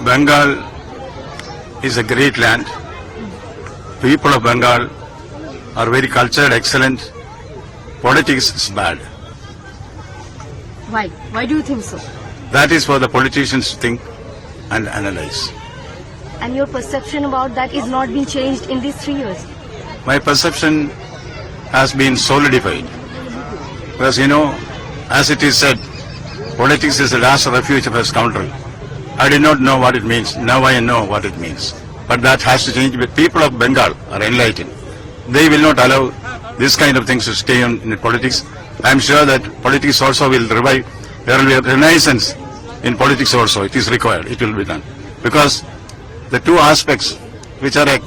Bengal is a great land. People of Bengal are very cultured, excellent. Politics is bad. Why? Why do you think so? That is for the politicians to think and analyze. And your perception about that is not being changed in these 3 years. My perception has been solidified. Because, as it is said, politics is the last refuge of a scoundrel. I did not know what it means. Now I know what it means. But that has to change. But people of Bengal are enlightened. They will not allow this kind of things to stay in politics. I am sure that politics also will revive. There will be a renaissance in politics also. It is required. It will be done. Because the two aspects which are a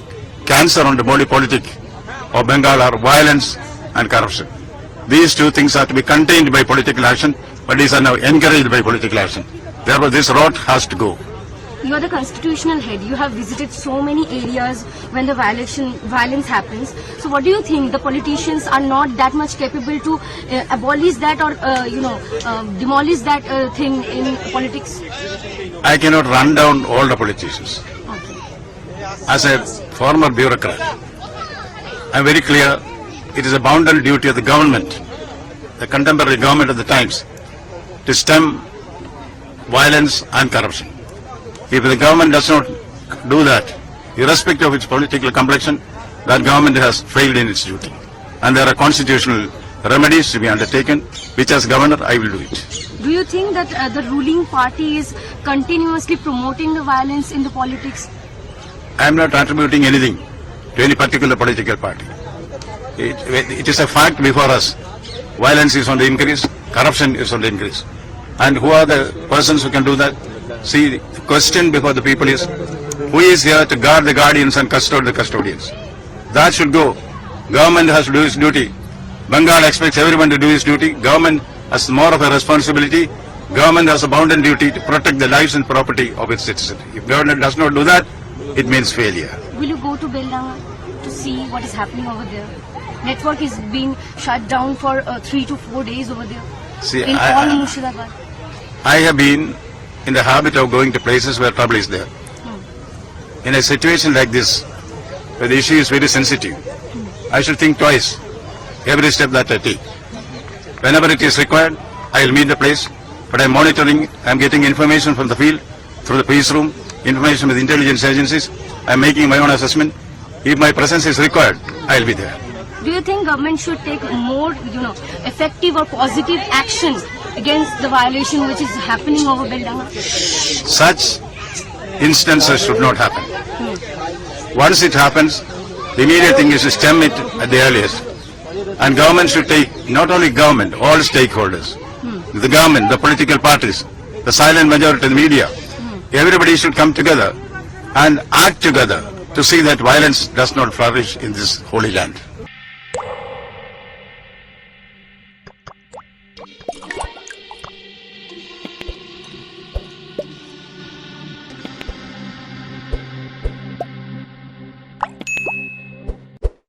cancer on the body politic of Bengal are violence and corruption. These two things are to be contained by political action, but these are now encouraged by political action. Therefore, this road has to go. You are the constitutional head. You have visited so many areas when the violence happens. So what do you think? The politicians are not that much capable to abolish that or, demolish that thing in politics? I cannot run down all the politicians. As a former bureaucrat, I am very clear it is a bounden duty of the government, the contemporary government of the times, to stem violence and corruption. If the government does not do that, irrespective of its political complexion, that government has failed in its duty. And there are constitutional remedies to be undertaken, which as governor I will do it. Do you think that the ruling party is continuously promoting the violence in the politics? I am not attributing anything to any particular political party. It is a fact before us. Violence is on the increase, corruption is on the increase. And who are the persons who can do that? See, the question before the people is, who is here to guard the guardians and custody the custodians? That should go. Government has to do its duty. Bengal expects everyone to do his duty. Government has more of a responsibility. Government has a bounden duty to protect the lives and property of its citizens. If government does not do that, it means failure. Will you go to Beldanga to see what is happening over there? Network is being shut down for 3 to 4 days over there. See, in all Murshidabad. I have been in the habit of going to places where trouble is there. In a situation like this, where the issue is very sensitive, I should think twice every step that I take. Whenever it is required, I will meet the place, but I am monitoring, I am getting information from the field, through the police room, information with intelligence agencies. I am making my own assessment. If my presence is required, I will be there. Do you think government should take more, effective or positive action against the violation which is happening over Beldanga? Such instances should not happen. Once it happens, the immediate thing is to stem it at the earliest. And government should take, not only government, all stakeholders, the government, the political parties, the silent majority of the media, everybody should come together and act together to see that violence does not flourish in this holy land.